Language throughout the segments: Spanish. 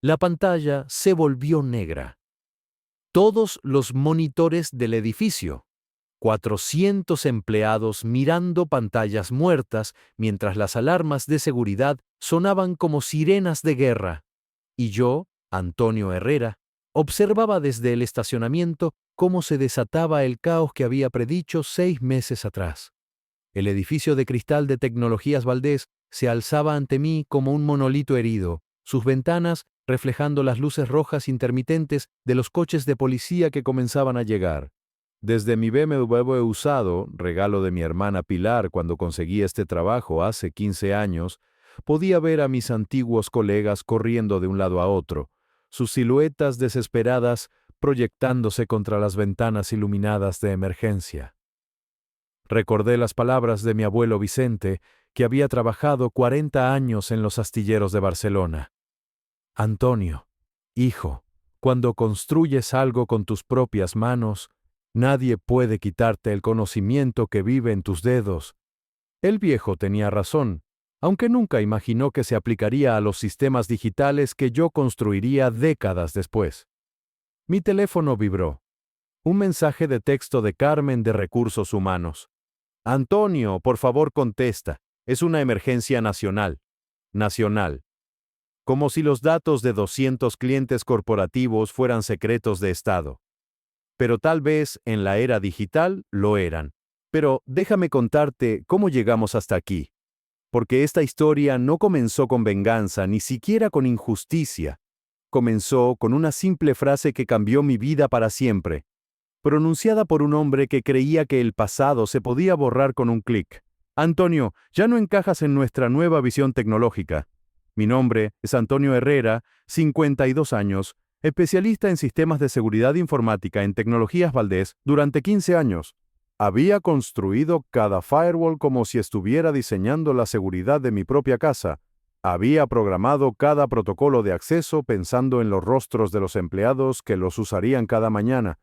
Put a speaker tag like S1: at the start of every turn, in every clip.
S1: La pantalla se volvió negra. Todos los monitores del edificio, 400 empleados mirando pantallas muertas mientras las alarmas de seguridad sonaban como sirenas de guerra. Y yo, Antonio Herrera, observaba desde el estacionamiento cómo se desataba el caos que había predicho 6 meses atrás. El edificio de cristal de Tecnologías Valdés se alzaba ante mí como un monolito herido, sus ventanas reflejando las luces rojas intermitentes de los coches de policía que comenzaban a llegar. Desde mi BMW usado, regalo de mi hermana Pilar cuando conseguí este trabajo hace 15 años, podía ver a mis antiguos colegas corriendo de un lado a otro, sus siluetas desesperadas proyectándose contra las ventanas iluminadas de emergencia. Recordé las palabras de mi abuelo Vicente, que había trabajado 40 años en los astilleros de Barcelona. Antonio, hijo, cuando construyes algo con tus propias manos, nadie puede quitarte el conocimiento que vive en tus dedos. El viejo tenía razón, aunque nunca imaginó que se aplicaría a los sistemas digitales que yo construiría décadas después. Mi teléfono vibró. Un mensaje de texto de Carmen de Recursos Humanos. Antonio, por favor contesta. Es una emergencia nacional. Nacional. Como si los datos de 200 clientes corporativos fueran secretos de Estado. Pero tal vez en la era digital lo eran. Pero déjame contarte cómo llegamos hasta aquí. Porque esta historia no comenzó con venganza, ni siquiera con injusticia. Comenzó con una simple frase que cambió mi vida para siempre, pronunciada por un hombre que creía que el pasado se podía borrar con un clic. Antonio, ya no encajas en nuestra nueva visión tecnológica. Mi nombre es Antonio Herrera, 52 años, especialista en sistemas de seguridad informática en Tecnologías Valdés durante 15 años. Había construido cada firewall como si estuviera diseñando la seguridad de mi propia casa. Había programado cada protocolo de acceso pensando en los rostros de los empleados que los usarían cada mañana.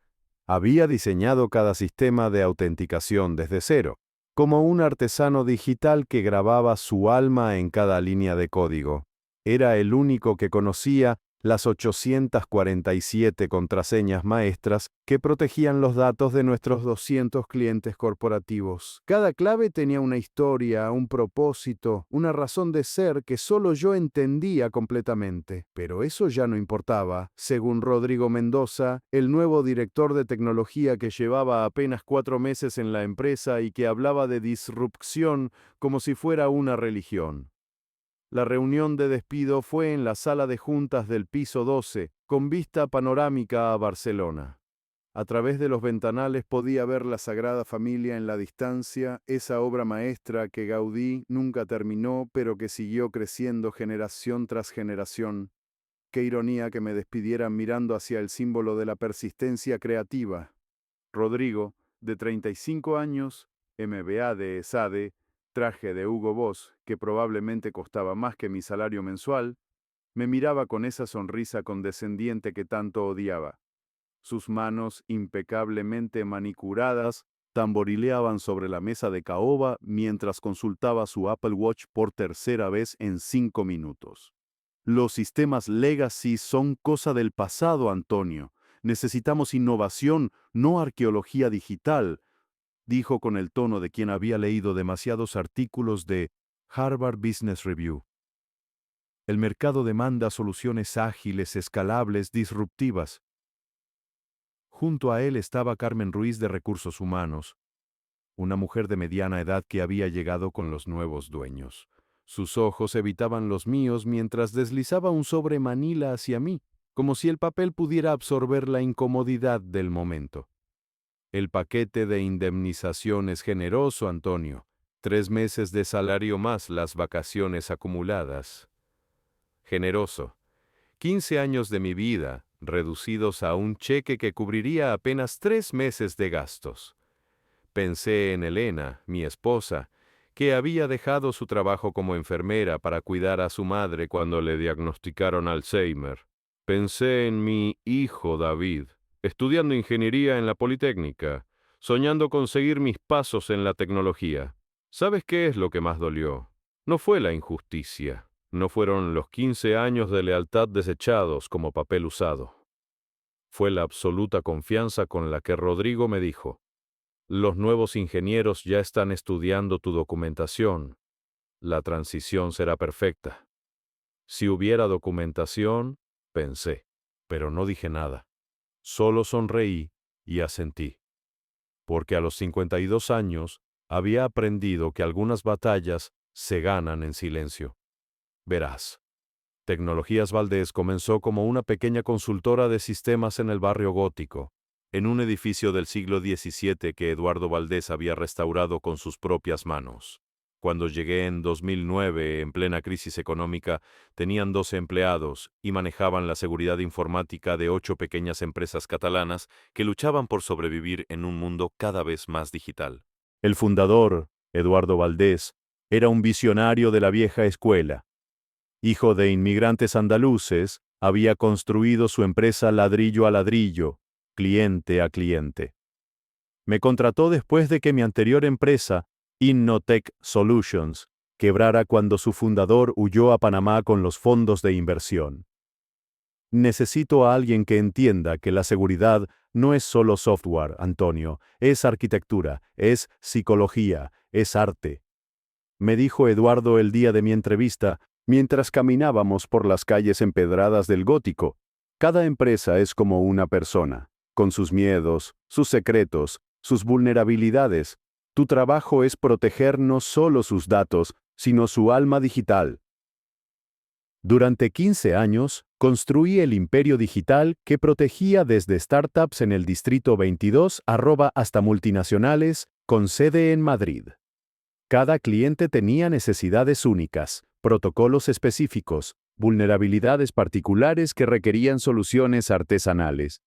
S1: Había diseñado cada sistema de autenticación desde cero, como un artesano digital que grababa su alma en cada línea de código. Era el único que conocía las 847 contraseñas maestras que protegían los datos de nuestros 200 clientes corporativos. Cada clave tenía una historia, un propósito, una razón de ser que solo yo entendía completamente. Pero eso ya no importaba. Según Rodrigo Mendoza, el nuevo director de tecnología que llevaba apenas 4 meses en la empresa y que hablaba de disrupción como si fuera una religión. La reunión de despido fue en la sala de juntas del piso 12, con vista panorámica a Barcelona. A través de los ventanales podía ver la Sagrada Familia en la distancia, esa obra maestra que Gaudí nunca terminó, pero que siguió creciendo generación tras generación. Qué ironía que me despidieran mirando hacia el símbolo de la persistencia creativa. Rodrigo, de 35 años, MBA de ESADE, traje de Hugo Boss, que probablemente costaba más que mi salario mensual, me miraba con esa sonrisa condescendiente que tanto odiaba. Sus manos, impecablemente manicuradas, tamborileaban sobre la mesa de caoba mientras consultaba su Apple Watch por tercera vez en 5 minutos. Los sistemas legacy son cosa del pasado, Antonio. Necesitamos innovación, no arqueología digital, dijo con el tono de quien había leído demasiados artículos de Harvard Business Review. El mercado demanda soluciones ágiles, escalables, disruptivas. Junto a él estaba Carmen Ruiz de Recursos Humanos, una mujer de mediana edad que había llegado con los nuevos dueños. Sus ojos evitaban los míos mientras deslizaba un sobre manila hacia mí, como si el papel pudiera absorber la incomodidad del momento. El paquete de indemnización es generoso, Antonio. 3 meses de salario más las vacaciones acumuladas. Generoso. 15 años de mi vida, reducidos a un cheque que cubriría apenas 3 meses de gastos. Pensé en Elena, mi esposa, que había dejado su trabajo como enfermera para cuidar a su madre cuando le diagnosticaron Alzheimer. Pensé en mi hijo David, estudiando ingeniería en la Politécnica, soñando con seguir mis pasos en la tecnología. ¿Sabes qué es lo que más dolió? No fue la injusticia, No fueron los 15 años de lealtad desechados como papel usado. Fue la absoluta confianza con la que Rodrigo me dijo: los nuevos ingenieros ya están estudiando tu documentación. La transición será perfecta. Si hubiera documentación, pensé, pero no dije nada. Solo sonreí y asentí. Porque a los 52 años había aprendido que algunas batallas se ganan en silencio. Verás, Tecnologías Valdés comenzó como una pequeña consultora de sistemas en el barrio gótico, en un edificio del siglo XVII que Eduardo Valdés había restaurado con sus propias manos. Cuando llegué en 2009, en plena crisis económica, tenían 12 empleados y manejaban la seguridad informática de 8 pequeñas empresas catalanas que luchaban por sobrevivir en un mundo cada vez más digital. El fundador, Eduardo Valdés, era un visionario de la vieja escuela. Hijo de inmigrantes andaluces, había construido su empresa ladrillo a ladrillo, cliente a cliente. Me contrató después de que mi anterior empresa, Innotech Solutions, quebrara cuando su fundador huyó a Panamá con los fondos de inversión. Necesito a alguien que entienda que la seguridad no es solo software, Antonio, es arquitectura, es psicología, es arte. Me dijo Eduardo el día de mi entrevista, mientras caminábamos por las calles empedradas del gótico. Cada empresa es como una persona, con sus miedos, sus secretos, sus vulnerabilidades. Tu trabajo es proteger no solo sus datos, sino su alma digital. Durante 15 años, construí el imperio digital que protegía desde startups en el Distrito 22 hasta multinacionales, con sede en Madrid. Cada cliente tenía necesidades únicas, protocolos específicos, vulnerabilidades particulares que requerían soluciones artesanales.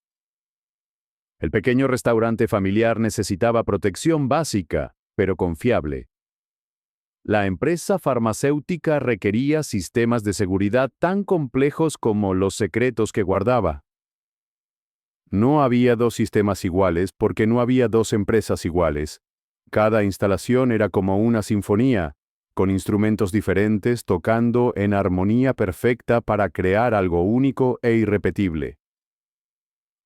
S1: El pequeño restaurante familiar necesitaba protección básica, pero confiable. La empresa farmacéutica requería sistemas de seguridad tan complejos como los secretos que guardaba. No había dos sistemas iguales porque no había dos empresas iguales. Cada instalación era como una sinfonía, con instrumentos diferentes tocando en armonía perfecta para crear algo único e irrepetible.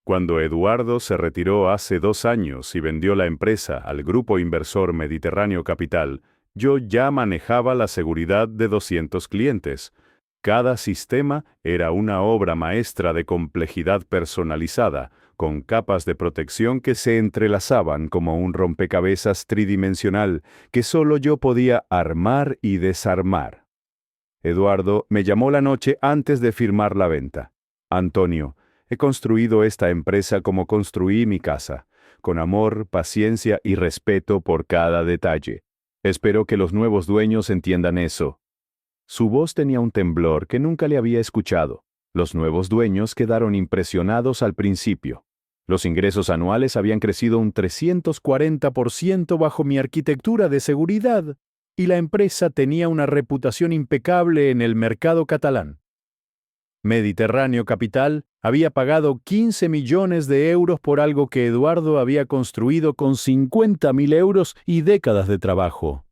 S1: Cuando Eduardo se retiró hace 2 años y vendió la empresa al grupo inversor Mediterráneo Capital, yo ya manejaba la seguridad de 200 clientes. Cada sistema era una obra maestra de complejidad personalizada, con capas de protección que se entrelazaban como un rompecabezas tridimensional que solo yo podía armar y desarmar. Eduardo me llamó la noche antes de firmar la venta. Antonio, he construido esta empresa como construí mi casa, con amor, paciencia y respeto por cada detalle. Espero que los nuevos dueños entiendan eso. Su voz tenía un temblor que nunca le había escuchado. Los nuevos dueños quedaron impresionados al principio. Los ingresos anuales habían crecido un 340% bajo mi arquitectura de seguridad, y la empresa tenía una reputación impecable en el mercado catalán. Mediterráneo Capital había pagado 15 millones de euros por algo que Eduardo había construido con 50.000 euros y décadas de trabajo.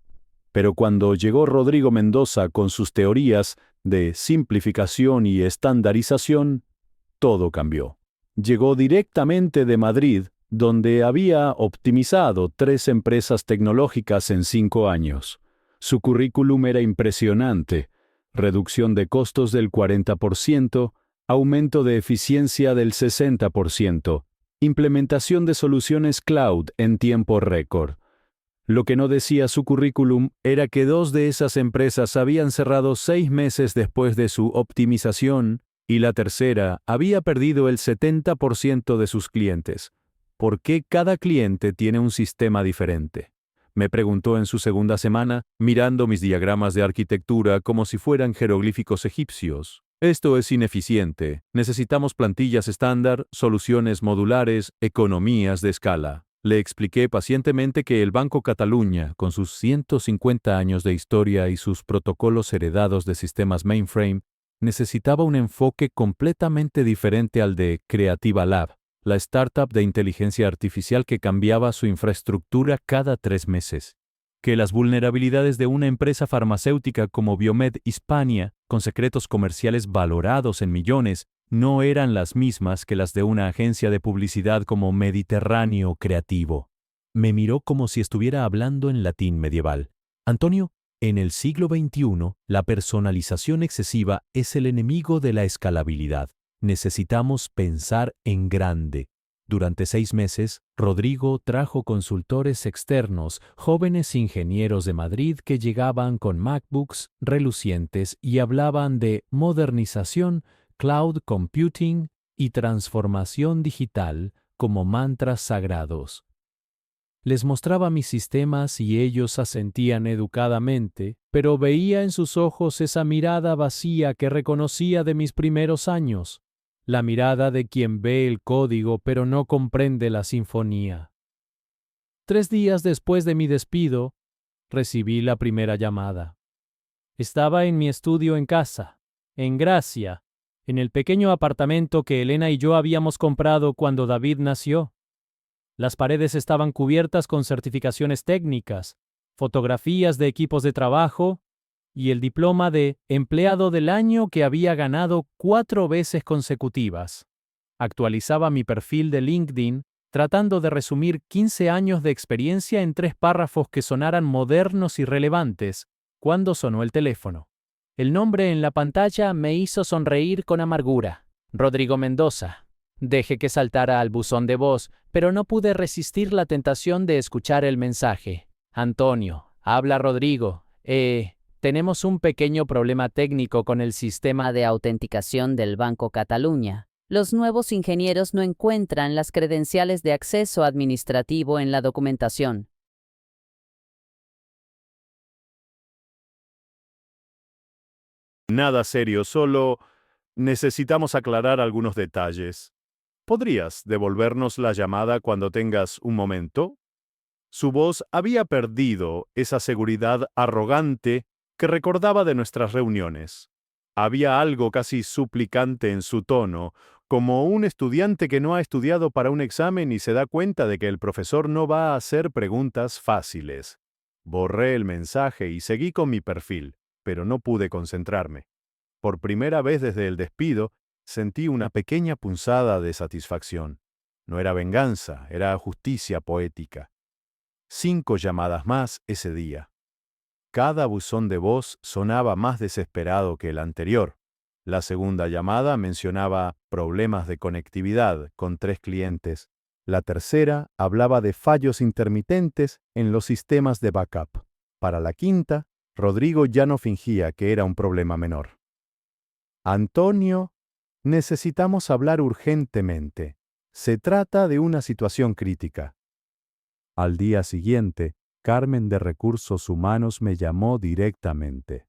S1: Pero cuando llegó Rodrigo Mendoza con sus teorías de simplificación y estandarización, todo cambió. Llegó directamente de Madrid, donde había optimizado 3 empresas tecnológicas en 5 años. Su currículum era impresionante: reducción de costos del 40%, aumento de eficiencia del 60%, implementación de soluciones cloud en tiempo récord. Lo que no decía su currículum era que 2 de esas empresas habían cerrado 6 meses después de su optimización y la tercera había perdido el 70% de sus clientes. ¿Por qué cada cliente tiene un sistema diferente?, me preguntó en su segunda semana, mirando mis diagramas de arquitectura como si fueran jeroglíficos egipcios. Esto es ineficiente. Necesitamos plantillas estándar, soluciones modulares, economías de escala. Le expliqué pacientemente que el Banco Catalunya, con sus 150 años de historia y sus protocolos heredados de sistemas mainframe, necesitaba un enfoque completamente diferente al de Creativa Lab, la startup de inteligencia artificial que cambiaba su infraestructura cada 3 meses. que las vulnerabilidades de una empresa farmacéutica como Biomed Hispania, con secretos comerciales valorados en millones, no eran las mismas que las de una agencia de publicidad como Mediterráneo Creativo. Me miró como si estuviera hablando en latín medieval. Antonio, en el siglo XXI, la personalización excesiva es el enemigo de la escalabilidad. Necesitamos pensar en grande. Durante 6 meses, Rodrigo trajo consultores externos, jóvenes ingenieros de Madrid que llegaban con MacBooks relucientes y hablaban de modernización, cloud computing y transformación digital como mantras sagrados. Les mostraba mis sistemas y ellos asentían educadamente, pero veía en sus ojos esa mirada vacía que reconocía de mis primeros años. La mirada de quien ve el código pero no comprende la sinfonía. 3 días después de mi despido, recibí la primera llamada. Estaba en mi estudio en casa, en Gracia, en el pequeño apartamento que Elena y yo habíamos comprado cuando David nació. Las paredes estaban cubiertas con certificaciones técnicas, fotografías de equipos de trabajo y el diploma de empleado del año que había ganado 4 veces consecutivas. Actualizaba mi perfil de LinkedIn tratando de resumir 15 años de experiencia en 3 párrafos que sonaran modernos y relevantes, cuando sonó el teléfono. El nombre en la pantalla me hizo sonreír con amargura. Rodrigo Mendoza. Dejé que saltara al buzón de voz, pero no pude resistir la tentación de escuchar el mensaje. Antonio, habla Rodrigo. Tenemos un pequeño problema técnico con el sistema de autenticación del Banco Cataluña. Los nuevos ingenieros no encuentran las credenciales de acceso administrativo en la documentación.
S2: Nada serio, solo necesitamos aclarar algunos detalles. ¿Podrías devolvernos la llamada cuando tengas un momento? Su voz había perdido esa seguridad arrogante que recordaba de nuestras reuniones. Había algo casi suplicante en su tono, como un estudiante que no ha estudiado para un examen y se da cuenta de que el profesor no va a hacer preguntas fáciles. Borré el mensaje y seguí con mi perfil, pero no pude concentrarme. Por primera vez desde el despido, sentí una pequeña punzada de satisfacción. No era venganza, era justicia poética. 5 llamadas más ese día. Cada buzón de voz sonaba más desesperado que el anterior. La segunda llamada mencionaba problemas de conectividad con 3 clientes. La tercera hablaba de fallos intermitentes en los sistemas de backup. Para la quinta, Rodrigo ya no fingía que era un problema menor. Antonio, necesitamos hablar urgentemente. Se trata de una situación crítica. Al día siguiente, Carmen de Recursos Humanos me llamó directamente.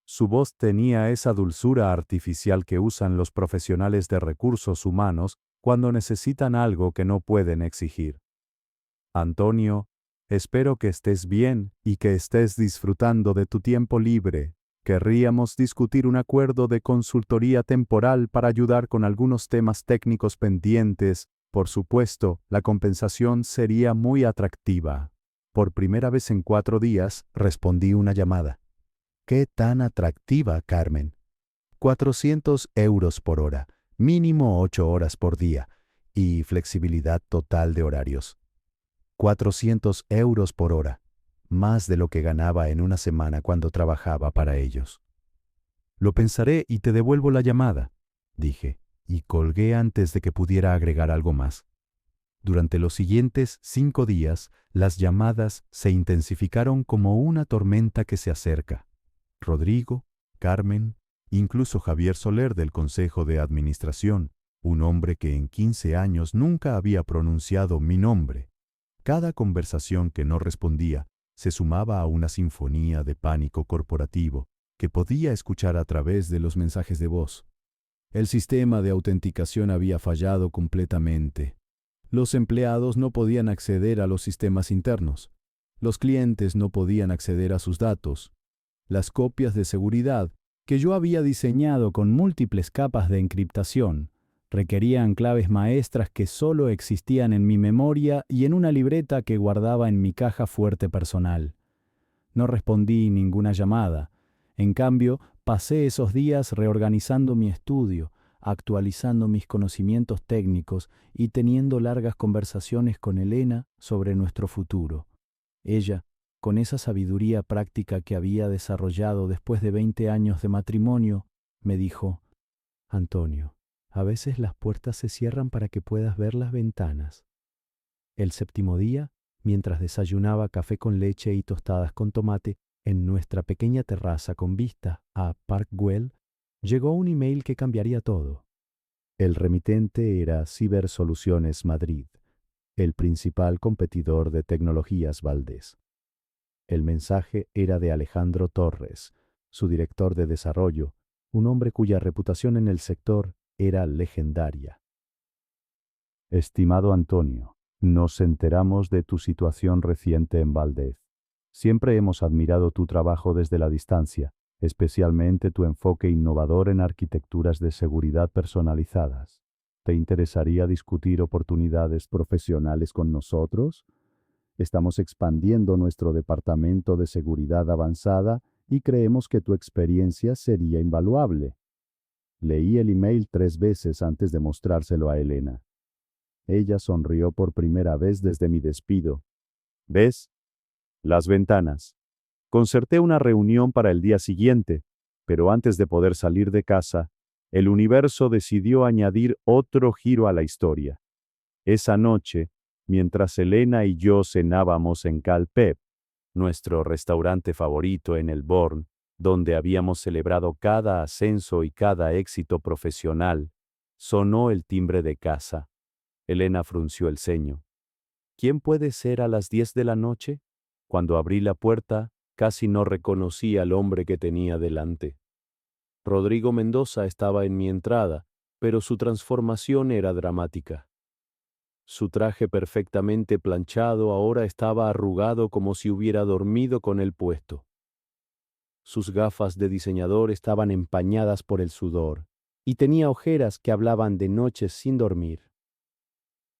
S2: Su voz tenía esa dulzura artificial que usan los profesionales de recursos humanos cuando necesitan algo que no pueden exigir. Antonio, espero que estés bien y que estés disfrutando de tu tiempo libre. Querríamos discutir un acuerdo de consultoría temporal para ayudar con algunos temas técnicos pendientes. Por supuesto, la compensación sería muy atractiva. Por primera vez en 4 días, respondí una llamada. ¿Qué tan atractiva, Carmen? 400 euros por hora, mínimo 8 horas por día, y flexibilidad total de horarios. 400 euros por hora, más de lo que ganaba en una semana cuando trabajaba para ellos. Lo pensaré y te devuelvo la llamada, dije, y colgué antes de que pudiera agregar algo más. Durante los siguientes 5 días, las llamadas se intensificaron como una tormenta que se acerca. Rodrigo, Carmen, incluso Javier Soler del Consejo de Administración, un hombre que en 15 años nunca había pronunciado mi nombre. Cada conversación que no respondía se sumaba a una sinfonía de pánico corporativo que podía escuchar a través de los mensajes de voz. El sistema de autenticación había fallado completamente. Los empleados no podían acceder a los sistemas internos. Los clientes no podían acceder a sus datos. Las copias de seguridad, que yo había diseñado con múltiples capas de encriptación, requerían claves maestras que solo existían en mi memoria y en una libreta que guardaba en mi caja fuerte personal.
S3: No respondí ninguna llamada. En cambio, pasé esos días reorganizando mi estudio, actualizando mis conocimientos técnicos y teniendo largas conversaciones con Elena sobre nuestro futuro. Ella, con esa sabiduría práctica que había desarrollado después de 20 años de matrimonio, me dijo: Antonio, a veces las puertas se cierran para que puedas ver las ventanas. El séptimo día, mientras desayunaba café con leche y tostadas con tomate en nuestra pequeña terraza con vista a Park Güell, llegó un email que cambiaría todo. El remitente era Cibersoluciones Madrid, el principal competidor de Tecnologías Valdés. El mensaje era de Alejandro Torres, su director de desarrollo, un hombre cuya reputación en el sector era legendaria. Estimado Antonio, nos enteramos de tu situación reciente en Valdez. Siempre hemos admirado tu trabajo desde la distancia, especialmente tu enfoque innovador en arquitecturas de seguridad personalizadas. ¿Te interesaría discutir oportunidades profesionales con nosotros? Estamos expandiendo nuestro departamento de seguridad avanzada y creemos que tu experiencia sería invaluable. Leí el email 3 veces antes de mostrárselo a Elena. Ella sonrió por primera vez desde mi despido. ¿Ves? Las ventanas. Concerté una reunión para el día siguiente, pero antes de poder salir de casa, el universo decidió añadir otro giro a la historia. Esa noche, mientras Elena y yo cenábamos en Calpep, nuestro restaurante favorito en el Born, donde habíamos celebrado cada ascenso y cada éxito profesional, sonó el timbre de casa. Elena frunció el ceño. ¿Quién puede ser a las 10 de la noche? Cuando abrí la puerta, casi no reconocí al hombre que tenía delante. Rodrigo Mendoza estaba en mi entrada, pero su transformación era dramática. Su traje perfectamente planchado ahora estaba arrugado como si hubiera dormido con él puesto. Sus gafas de diseñador estaban empañadas por el sudor, y tenía ojeras que hablaban de noches sin dormir.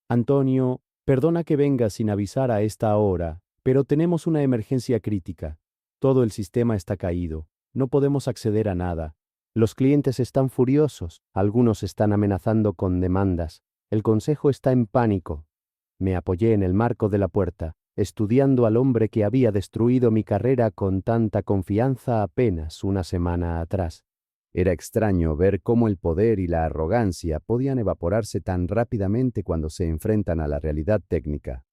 S3: Antonio, perdona que venga sin avisar a esta hora, pero tenemos una emergencia crítica. Todo el sistema está caído. No podemos acceder a nada. Los clientes están furiosos. Algunos están amenazando con demandas. El consejo está en pánico. Me apoyé en el marco de la puerta, estudiando al hombre que había destruido mi carrera con tanta confianza apenas una semana atrás. Era extraño ver cómo el poder y la arrogancia podían evaporarse tan rápidamente cuando se enfrentan a la realidad técnica.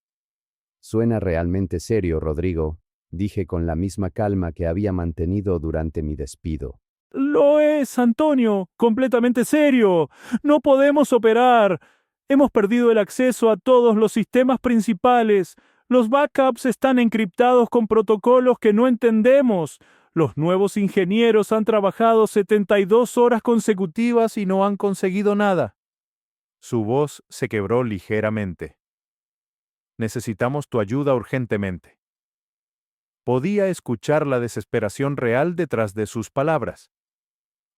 S3: Suena realmente serio, Rodrigo, dije con la misma calma que había mantenido durante mi despido.
S4: Lo es, Antonio, completamente serio. No podemos operar. Hemos perdido el acceso a todos los sistemas principales. Los backups están encriptados con protocolos que no entendemos. Los nuevos ingenieros han trabajado 72 horas consecutivas y no han conseguido nada.
S2: Su voz se quebró ligeramente. Necesitamos tu ayuda urgentemente. Podía escuchar la desesperación real detrás de sus palabras.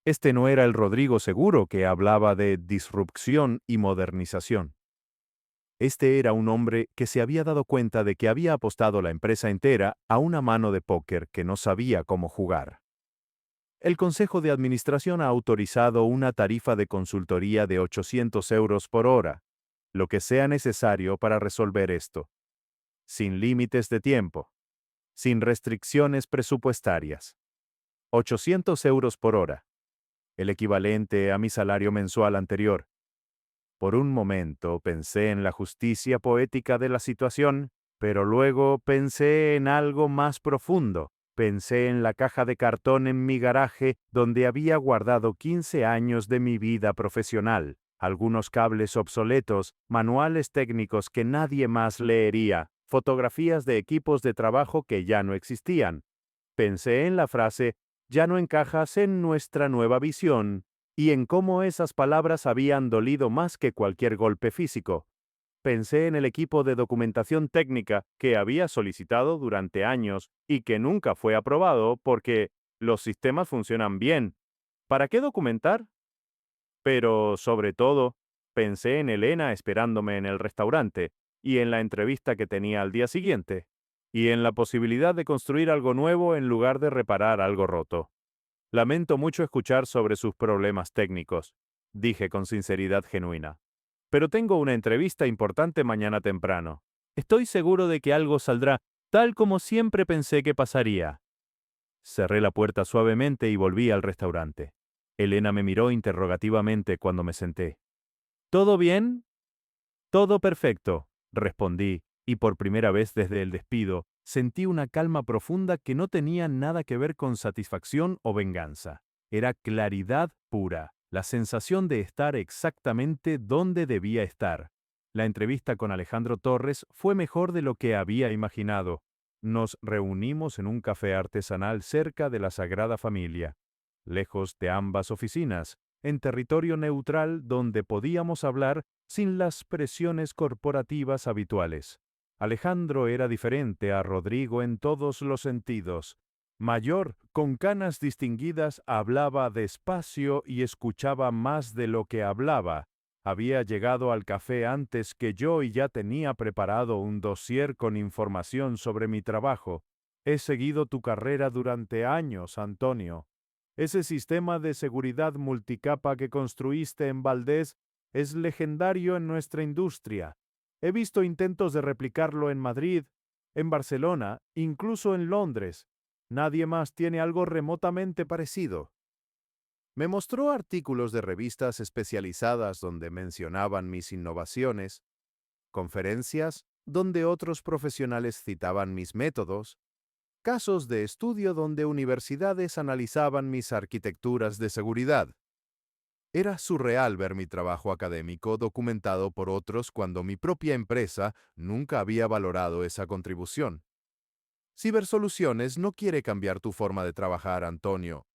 S2: Este no era el Rodrigo seguro que hablaba de disrupción y modernización. Este era un hombre que se había dado cuenta de que había apostado la empresa entera a una mano de póker que no sabía cómo jugar. El Consejo de Administración ha autorizado una tarifa de consultoría de 800 euros por hora, lo que sea necesario para resolver esto. Sin límites de tiempo. Sin restricciones presupuestarias. 800 euros por hora. El equivalente a mi salario mensual anterior. Por un momento pensé en la justicia poética de la situación, pero luego pensé en algo más profundo. Pensé en la caja de cartón en mi garaje donde había guardado 15 años de mi vida profesional, algunos cables obsoletos, manuales técnicos que nadie más leería, fotografías de equipos de trabajo que ya no existían. Pensé en la frase, ya no encajas en nuestra nueva visión, y en cómo esas palabras habían dolido más que cualquier golpe físico. Pensé en el equipo de documentación técnica que había solicitado durante años y que nunca fue aprobado porque los sistemas funcionan bien. ¿Para qué documentar? Pero, sobre todo, pensé en Elena esperándome en el restaurante y en la entrevista que tenía al día siguiente. y en la posibilidad de construir algo nuevo en lugar de reparar algo roto. Lamento mucho escuchar sobre sus problemas técnicos, dije con sinceridad genuina. Pero tengo una entrevista importante mañana temprano. Estoy seguro de que algo saldrá, tal como siempre pensé que pasaría. Cerré la puerta suavemente y volví al restaurante. Elena me miró interrogativamente cuando me senté. ¿Todo bien? Todo perfecto, respondí, y por primera vez desde el despido, sentí una calma profunda que no tenía nada que ver con satisfacción o venganza. Era claridad pura, la sensación de estar exactamente donde debía estar. La entrevista con Alejandro Torres fue mejor de lo que había imaginado. Nos reunimos en un café artesanal cerca de la Sagrada Familia, lejos de ambas oficinas, en territorio neutral donde podíamos hablar sin las presiones corporativas habituales. Alejandro era diferente a Rodrigo en todos los sentidos. Mayor, con canas distinguidas, hablaba despacio y escuchaba más de lo que hablaba. Había llegado al café antes que yo y ya tenía preparado un dossier con información sobre mi trabajo. He seguido tu carrera durante años, Antonio. Ese sistema de seguridad multicapa que construiste en Valdés es legendario en nuestra industria. He visto intentos de replicarlo en Madrid, en Barcelona, incluso en Londres. Nadie más tiene algo remotamente parecido. Me mostró artículos de revistas especializadas donde mencionaban mis innovaciones, conferencias donde otros profesionales citaban mis métodos, casos de estudio donde universidades analizaban mis arquitecturas de seguridad. Era surreal ver mi trabajo académico documentado por otros cuando mi propia empresa nunca había valorado esa contribución. Cibersoluciones no quiere cambiar tu forma de trabajar, Antonio.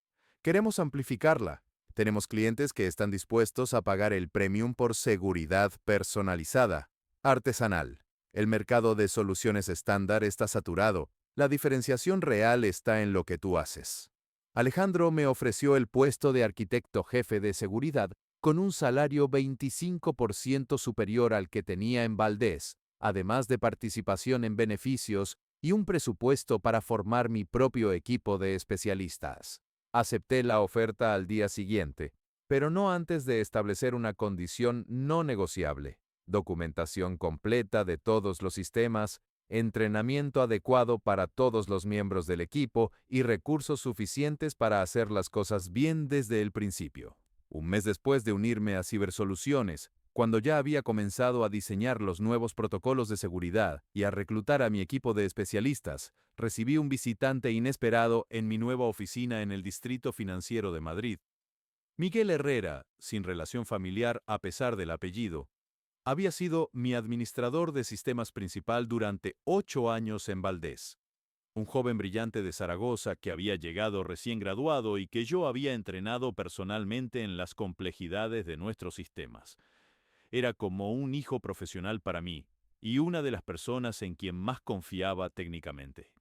S2: Queremos amplificarla. Tenemos clientes que están dispuestos a pagar el premium por seguridad personalizada, artesanal. El mercado de soluciones estándar está saturado. La diferenciación real está en lo que tú haces. Alejandro me ofreció el puesto de arquitecto jefe de seguridad con un salario 25% superior al que tenía en Valdés, además de participación en beneficios y un presupuesto para formar mi propio equipo de especialistas. Acepté la oferta al día siguiente, pero no antes de establecer una condición no negociable: documentación completa de todos los sistemas, entrenamiento adecuado para todos los miembros del equipo y recursos suficientes para hacer las cosas bien desde el principio. Un mes después de unirme a Cibersoluciones, cuando ya había comenzado a diseñar los nuevos protocolos de seguridad y a reclutar a mi equipo de especialistas, recibí un visitante inesperado en mi nueva oficina en el Distrito Financiero de Madrid. Miguel Herrera, sin relación familiar a pesar del apellido, había sido mi administrador de sistemas principal durante 8 años en Valdés. Un joven brillante de Zaragoza que había llegado recién graduado y que yo había entrenado personalmente en las complejidades de nuestros sistemas. Era como un hijo profesional para mí y una de las personas en quien más confiaba técnicamente.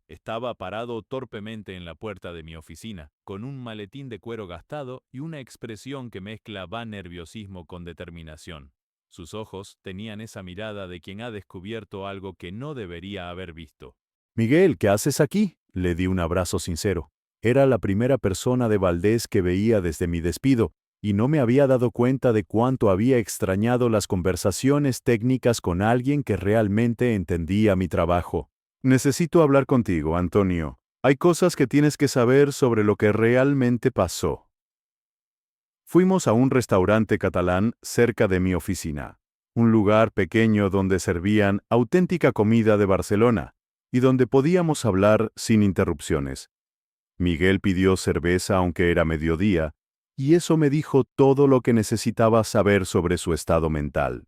S2: Estaba parado torpemente en la puerta de mi oficina, con un maletín de cuero gastado y una expresión que mezclaba nerviosismo con determinación. Sus ojos tenían esa mirada de quien ha descubierto algo que no debería haber visto. «Miguel, ¿qué haces aquí?», le di un abrazo sincero. Era la primera persona de Valdés que veía desde mi despido, y no me había dado cuenta de cuánto había extrañado las conversaciones técnicas con alguien que realmente entendía mi trabajo. «Necesito hablar contigo, Antonio. Hay cosas que tienes que saber sobre lo que realmente pasó». Fuimos a un restaurante catalán cerca de mi oficina, un lugar pequeño donde servían auténtica comida de Barcelona y donde podíamos hablar sin interrupciones. Miguel pidió cerveza aunque era mediodía, y eso me dijo todo lo que necesitaba saber sobre su estado mental.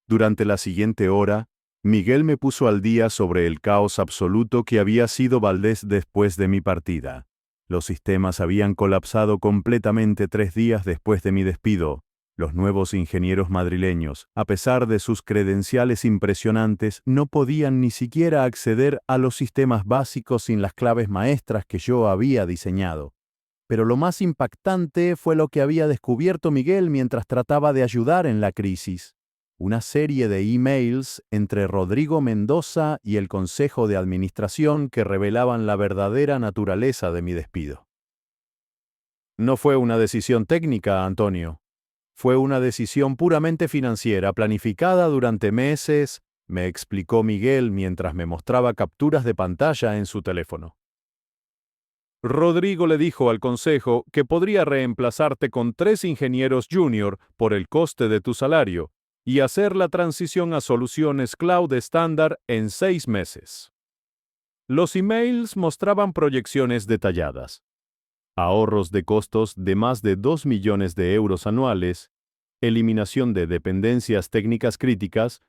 S2: Durante la siguiente hora, Miguel me puso al día sobre el caos absoluto que había sido Valdés después de mi partida. Los sistemas habían colapsado completamente 3 días después de mi despido. Los nuevos ingenieros madrileños, a pesar de sus credenciales impresionantes, no podían ni siquiera acceder a los sistemas básicos sin las claves maestras que yo había diseñado. Pero lo más impactante fue lo que había descubierto Miguel mientras trataba de ayudar en la crisis. una serie de emails entre Rodrigo Mendoza y el Consejo de Administración que revelaban la verdadera naturaleza de mi despido. No fue una decisión técnica, Antonio. Fue una decisión puramente financiera, planificada durante meses, me explicó Miguel mientras me mostraba capturas de pantalla en su teléfono. Rodrigo le dijo al consejo que podría reemplazarte con 3 ingenieros junior por el coste de tu salario y hacer la transición a soluciones cloud estándar en 6 meses. Los emails mostraban proyecciones detalladas, ahorros de costos de más de 2 millones de euros anuales, eliminación de dependencias técnicas críticas,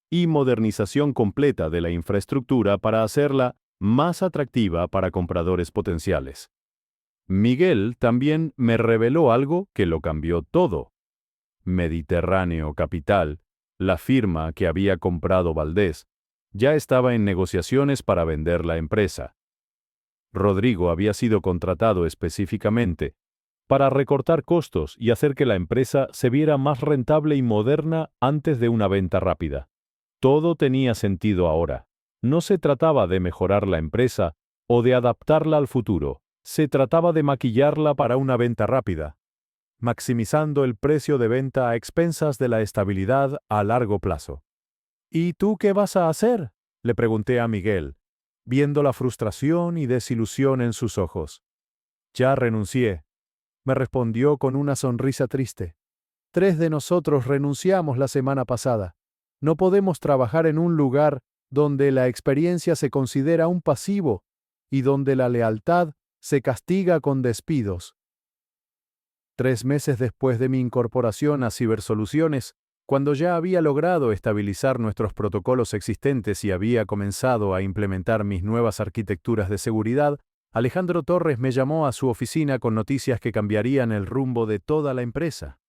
S2: y modernización completa de la infraestructura para hacerla más atractiva para compradores potenciales. Miguel también me reveló algo que lo cambió todo. Mediterráneo Capital, la firma que había comprado Valdés, ya estaba en negociaciones para vender la empresa. Rodrigo había sido contratado específicamente para recortar costos y hacer que la empresa se viera más rentable y moderna antes de una venta rápida. Todo tenía sentido ahora. No se trataba de mejorar la empresa o de adaptarla al futuro. Se trataba de maquillarla para una venta rápida, maximizando el precio de venta a expensas de la estabilidad a largo plazo. ¿Y tú qué vas a hacer?, le pregunté a Miguel, viendo la frustración y desilusión en sus ojos. Ya renuncié, me respondió con una sonrisa triste. 3 de nosotros renunciamos la semana pasada. No podemos trabajar en un lugar donde la experiencia se considera un pasivo y donde la lealtad se castiga con despidos. 3 meses después de mi incorporación a Cibersoluciones, cuando ya había logrado estabilizar nuestros protocolos existentes y había comenzado a implementar mis nuevas arquitecturas de seguridad, Alejandro Torres me llamó a su oficina con noticias que cambiarían el rumbo de toda la empresa.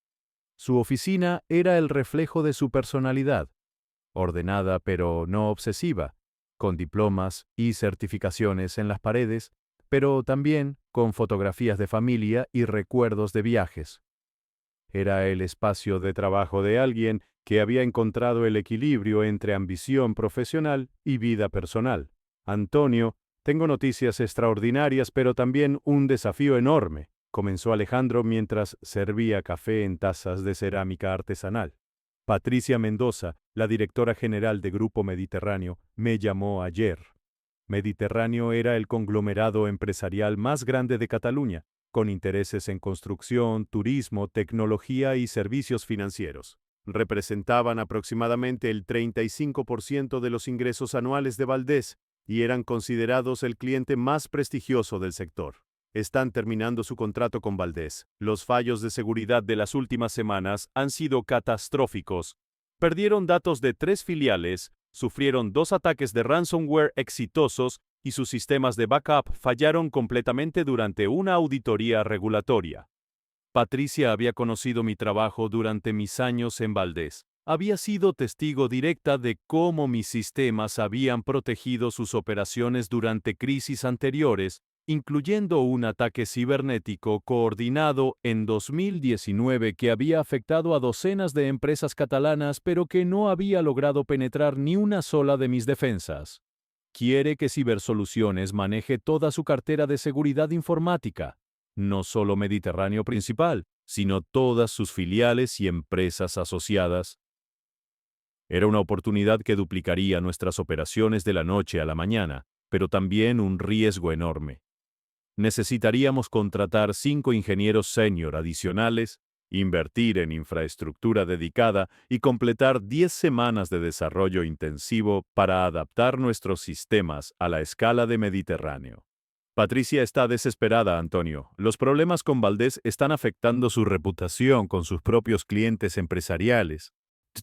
S2: Su oficina era el reflejo de su personalidad, ordenada pero no obsesiva, con diplomas y certificaciones en las paredes, pero también con fotografías de familia y recuerdos de viajes. Era el espacio de trabajo de alguien que había encontrado el equilibrio entre ambición profesional y vida personal. Antonio, tengo noticias extraordinarias, pero también un desafío enorme, comenzó Alejandro mientras servía café en tazas de cerámica artesanal. Patricia Mendoza, la directora general de Grupo Mediterráneo, me llamó ayer. Mediterráneo era el conglomerado empresarial más grande de Cataluña, con intereses en construcción, turismo, tecnología y servicios financieros. Representaban aproximadamente el 35% de los ingresos anuales de Valdés y eran considerados el cliente más prestigioso del sector. Están terminando su contrato con Valdés. Los fallos de seguridad de las últimas semanas han sido catastróficos. Perdieron datos de 3 filiales, sufrieron 2 ataques de ransomware exitosos y sus sistemas de backup fallaron completamente durante una auditoría regulatoria. Patricia había conocido mi trabajo durante mis años en Valdés. Había sido testigo directa de cómo mis sistemas habían protegido sus operaciones durante crisis anteriores, incluyendo un ataque cibernético coordinado en 2019 que había afectado a docenas de empresas catalanas pero que no había logrado penetrar ni una sola de mis defensas. Quiere que Cibersoluciones maneje toda su cartera de seguridad informática, no solo Mediterráneo Principal, sino todas sus filiales y empresas asociadas. Era una oportunidad que duplicaría nuestras operaciones de la noche a la mañana, pero también un riesgo enorme. Necesitaríamos contratar 5 ingenieros senior adicionales, invertir en infraestructura dedicada y completar 10 semanas de desarrollo intensivo para adaptar nuestros sistemas a la escala de Mediterráneo. Patricia está desesperada, Antonio. Los problemas con Valdés están afectando su reputación con sus propios clientes empresariales.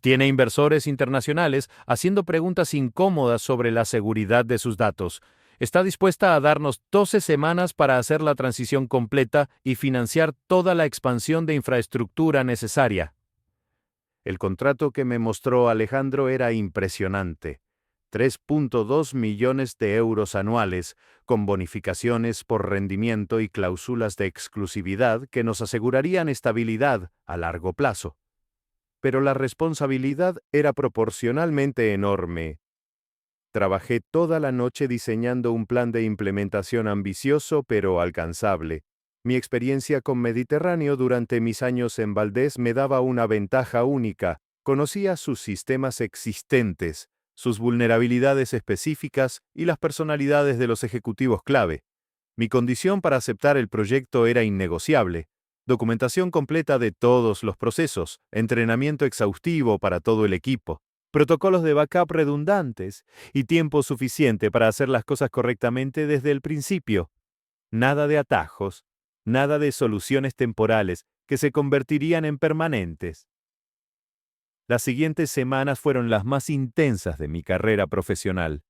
S2: Tiene inversores internacionales haciendo preguntas incómodas sobre la seguridad de sus datos. Está dispuesta a darnos 12 semanas para hacer la transición completa y financiar toda la expansión de infraestructura necesaria. El contrato que me mostró Alejandro era impresionante. 3.2 millones de euros anuales, con bonificaciones por rendimiento y cláusulas de exclusividad que nos asegurarían estabilidad a largo plazo. pero la responsabilidad era proporcionalmente enorme. Trabajé toda la noche diseñando un plan de implementación ambicioso pero alcanzable. Mi experiencia con Mediterráneo durante mis años en Valdés me daba una ventaja única. Conocía sus sistemas existentes, sus vulnerabilidades específicas y las personalidades de los ejecutivos clave. Mi condición para aceptar el proyecto era innegociable. Documentación completa de todos los procesos, entrenamiento exhaustivo para todo el equipo, protocolos de backup redundantes y tiempo suficiente para hacer las cosas correctamente desde el principio. Nada de atajos, nada de soluciones temporales que se convertirían en permanentes. Las siguientes semanas fueron las más intensas de mi carrera profesional.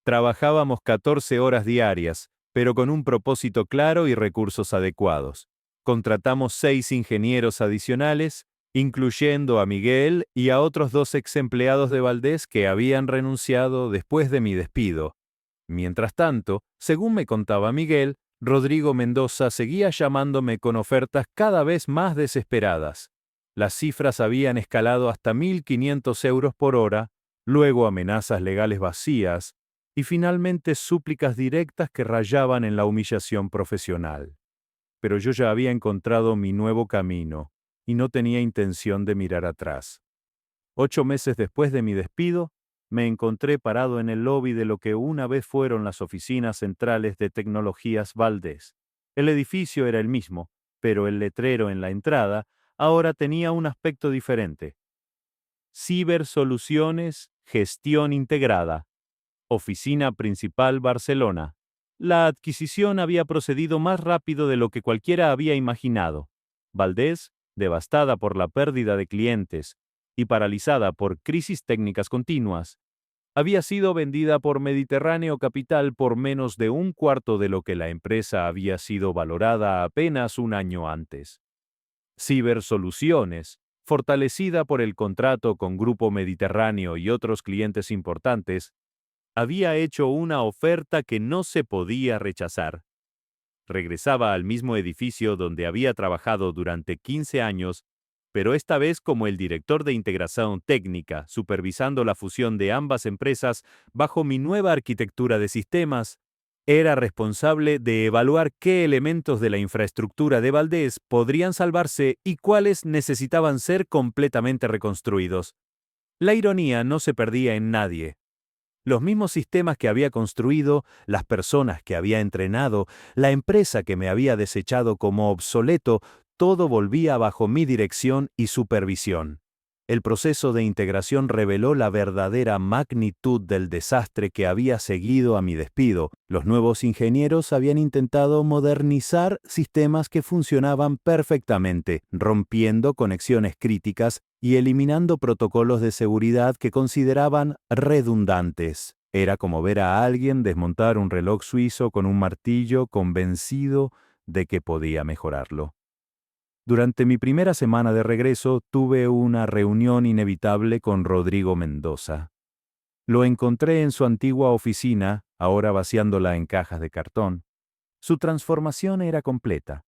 S2: Trabajábamos 14 horas diarias, pero con un propósito claro y recursos adecuados. Contratamos 6 ingenieros adicionales, incluyendo a Miguel y a otros 2 ex empleados de Valdés que habían renunciado después de mi despido. Mientras tanto, según me contaba Miguel, Rodrigo Mendoza seguía llamándome con ofertas cada vez más desesperadas. Las cifras habían escalado hasta 1.500 euros por hora, luego amenazas legales vacías y finalmente súplicas directas que rayaban en la humillación profesional. Pero yo ya había encontrado mi nuevo camino y no tenía intención de mirar atrás. 8 meses después de mi despido, me encontré parado en el lobby de lo que una vez fueron las oficinas centrales de Tecnologías Valdés. El edificio era el mismo, pero el letrero en la entrada ahora tenía un aspecto diferente. Cibersoluciones, gestión integrada. Oficina principal Barcelona. La adquisición había procedido más rápido de lo que cualquiera había imaginado. Valdés, devastada por la pérdida de clientes y paralizada por crisis técnicas continuas, había sido vendida por Mediterráneo Capital por menos de un cuarto de lo que la empresa había sido valorada apenas un año antes. Cibersoluciones, fortalecida por el contrato con Grupo Mediterráneo y otros clientes importantes, había hecho una oferta que no se podía rechazar. Regresaba al mismo edificio donde había trabajado durante 15 años, pero esta vez como el director de integración técnica, supervisando la fusión de ambas empresas bajo mi nueva arquitectura de sistemas. Era responsable de evaluar qué elementos de la infraestructura de Valdés podrían salvarse y cuáles necesitaban ser completamente reconstruidos. La ironía no se perdía en nadie. Los mismos sistemas que había construido, las personas que había entrenado, la empresa que me había desechado como obsoleto, todo volvía bajo mi dirección y supervisión. El proceso de integración reveló la verdadera magnitud del desastre que había seguido a mi despido. Los nuevos ingenieros habían intentado modernizar sistemas que funcionaban perfectamente, rompiendo conexiones críticas y eliminando protocolos de seguridad que consideraban redundantes. Era como ver a alguien desmontar un reloj suizo con un martillo, convencido de que podía mejorarlo. Durante mi primera semana de regreso, tuve una reunión inevitable con Rodrigo Mendoza. Lo encontré en su antigua oficina, ahora vaciándola en cajas de cartón. Su transformación era completa.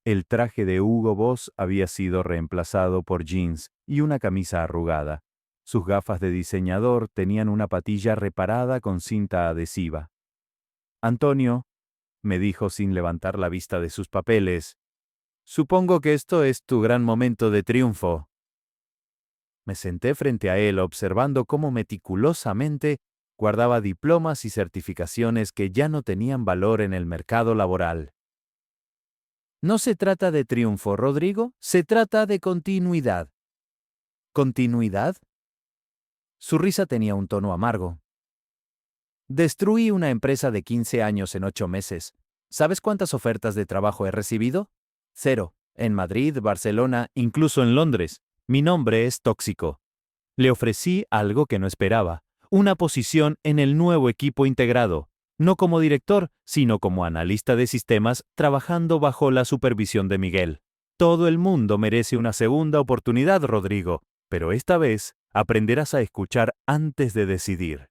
S2: El traje de Hugo Boss había sido reemplazado por jeans y una camisa arrugada. Sus gafas de diseñador tenían una patilla reparada con cinta adhesiva. «Antonio», me dijo sin levantar la vista de sus papeles, «supongo que esto es tu gran momento de triunfo». Me senté frente a él observando cómo meticulosamente guardaba diplomas y certificaciones que ya no tenían valor en el mercado laboral. «No se trata de triunfo, Rodrigo, se trata de continuidad». «¿Continuidad?». Su risa tenía un tono amargo. «Destruí una empresa de 15 años en 8 meses. ¿Sabes cuántas ofertas de trabajo he recibido? 0. En Madrid, Barcelona, incluso en Londres. Mi nombre es tóxico». Le ofrecí algo que no esperaba, una posición en el nuevo equipo integrado, no como director, sino como analista de sistemas trabajando bajo la supervisión de Miguel. Todo el mundo merece una segunda oportunidad, Rodrigo, pero esta vez aprenderás a escuchar antes de decidir.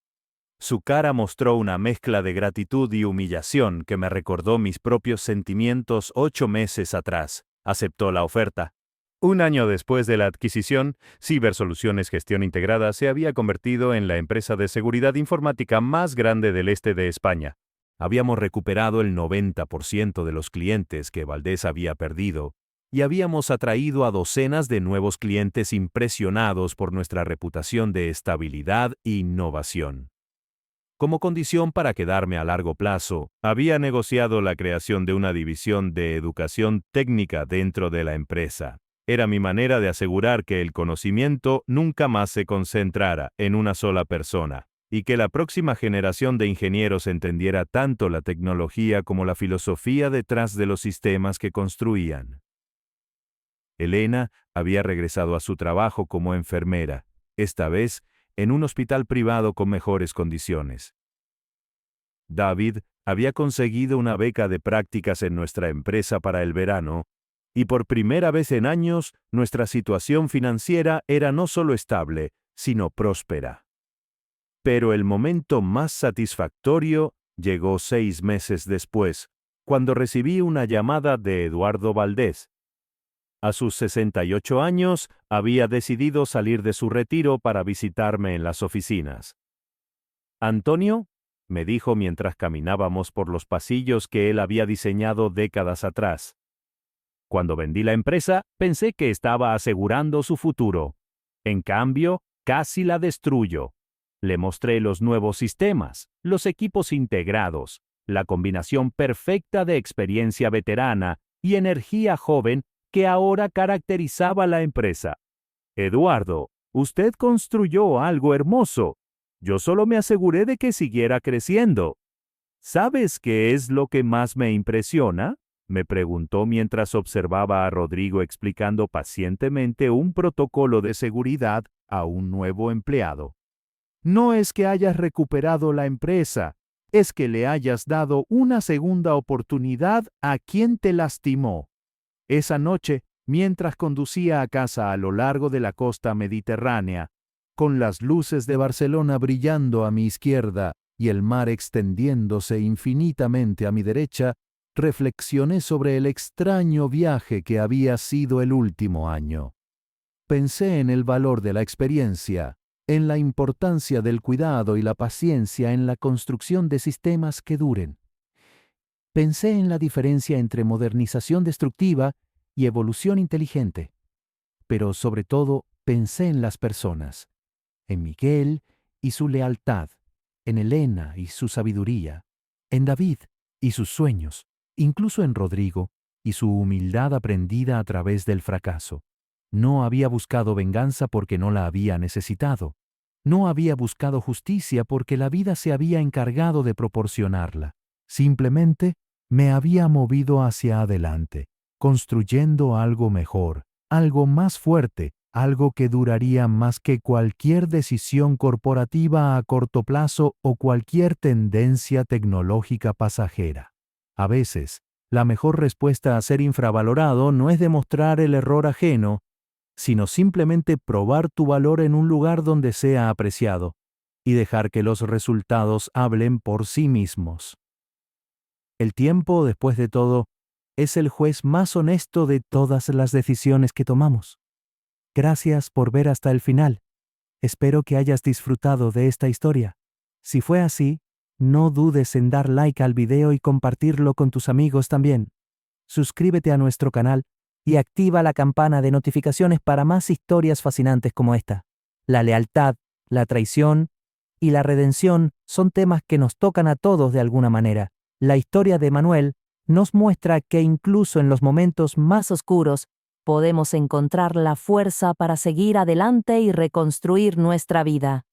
S2: Su cara mostró una mezcla de gratitud y humillación que me recordó mis propios sentimientos 8 meses atrás. Aceptó la oferta. Un año después de la adquisición, Cibersoluciones Gestión Integrada se había convertido en la empresa de seguridad informática más grande del este de España. Habíamos recuperado el 90% de los clientes que Valdés había perdido y habíamos atraído a docenas de nuevos clientes impresionados por nuestra reputación de estabilidad e innovación. Como condición para quedarme a largo plazo, había negociado la creación de una división de educación técnica dentro de la empresa. Era mi manera de asegurar que el conocimiento nunca más se concentrara en una sola persona y que la próxima generación de ingenieros entendiera tanto la tecnología como la filosofía detrás de los sistemas que construían. Elena había regresado a su trabajo como enfermera, esta vez en un hospital privado con mejores condiciones. David había conseguido una beca de prácticas en nuestra empresa para el verano, y por primera vez en años nuestra situación financiera era no solo estable, sino próspera. Pero el momento más satisfactorio llegó 6 meses después, cuando recibí una llamada de Eduardo Valdés. A sus 68 años, había decidido salir de su retiro para visitarme en las oficinas. «Antonio», me dijo mientras caminábamos por los pasillos que él había diseñado décadas atrás. «Cuando vendí la empresa, pensé que estaba asegurando su futuro. En cambio, casi la destruyo. Le mostré los nuevos sistemas, los equipos integrados, la combinación perfecta de experiencia veterana y energía joven que ahora caracterizaba la empresa. Eduardo, usted construyó algo hermoso. Yo solo me aseguré de que siguiera creciendo. ¿Sabes qué es lo que más me impresiona?», me preguntó mientras observaba a Rodrigo explicando pacientemente un protocolo de seguridad a un nuevo empleado. «No es que hayas recuperado la empresa, es que le hayas dado una segunda oportunidad a quien te lastimó». Esa noche, mientras conducía a casa a lo largo de la costa mediterránea, con las luces de Barcelona brillando a mi izquierda y el mar extendiéndose infinitamente a mi derecha, reflexioné sobre el extraño viaje que había sido el último año. Pensé en el valor de la experiencia, en la importancia del cuidado y la paciencia en la construcción de sistemas que duren. Pensé en la diferencia entre modernización destructiva y evolución inteligente. Pero sobre todo, pensé en las personas, en Miguel y su lealtad, en Elena y su sabiduría, en David y sus sueños, incluso en Rodrigo y su humildad aprendida a través del fracaso. No había buscado venganza porque no la había necesitado. No había buscado justicia porque la vida se había encargado de proporcionarla. Simplemente me había movido hacia adelante, construyendo algo mejor, algo más fuerte, algo que duraría más que cualquier decisión corporativa a corto plazo o cualquier tendencia tecnológica pasajera. A veces, la mejor respuesta a ser infravalorado no es demostrar el error ajeno, sino simplemente probar tu valor en un lugar donde sea apreciado y dejar que los resultados hablen por sí mismos. El tiempo, después de todo, es el juez más honesto de todas las decisiones que tomamos. Gracias por ver hasta el final. Espero que hayas disfrutado de esta historia. Si fue así, no dudes en dar like al video y compartirlo con tus amigos también. Suscríbete a nuestro canal y activa la campana de notificaciones para más historias fascinantes como esta. La lealtad, la traición y la redención son temas que nos tocan a todos de alguna manera. La historia de Manuel nos muestra que incluso en los momentos más oscuros podemos encontrar la fuerza para seguir adelante y reconstruir nuestra vida.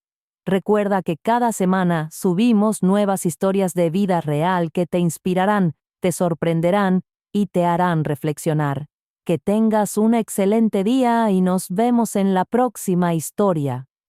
S2: Recuerda que cada semana subimos nuevas historias de vida real que te inspirarán, te sorprenderán y te harán reflexionar. Que tengas un excelente día y nos vemos en la próxima historia.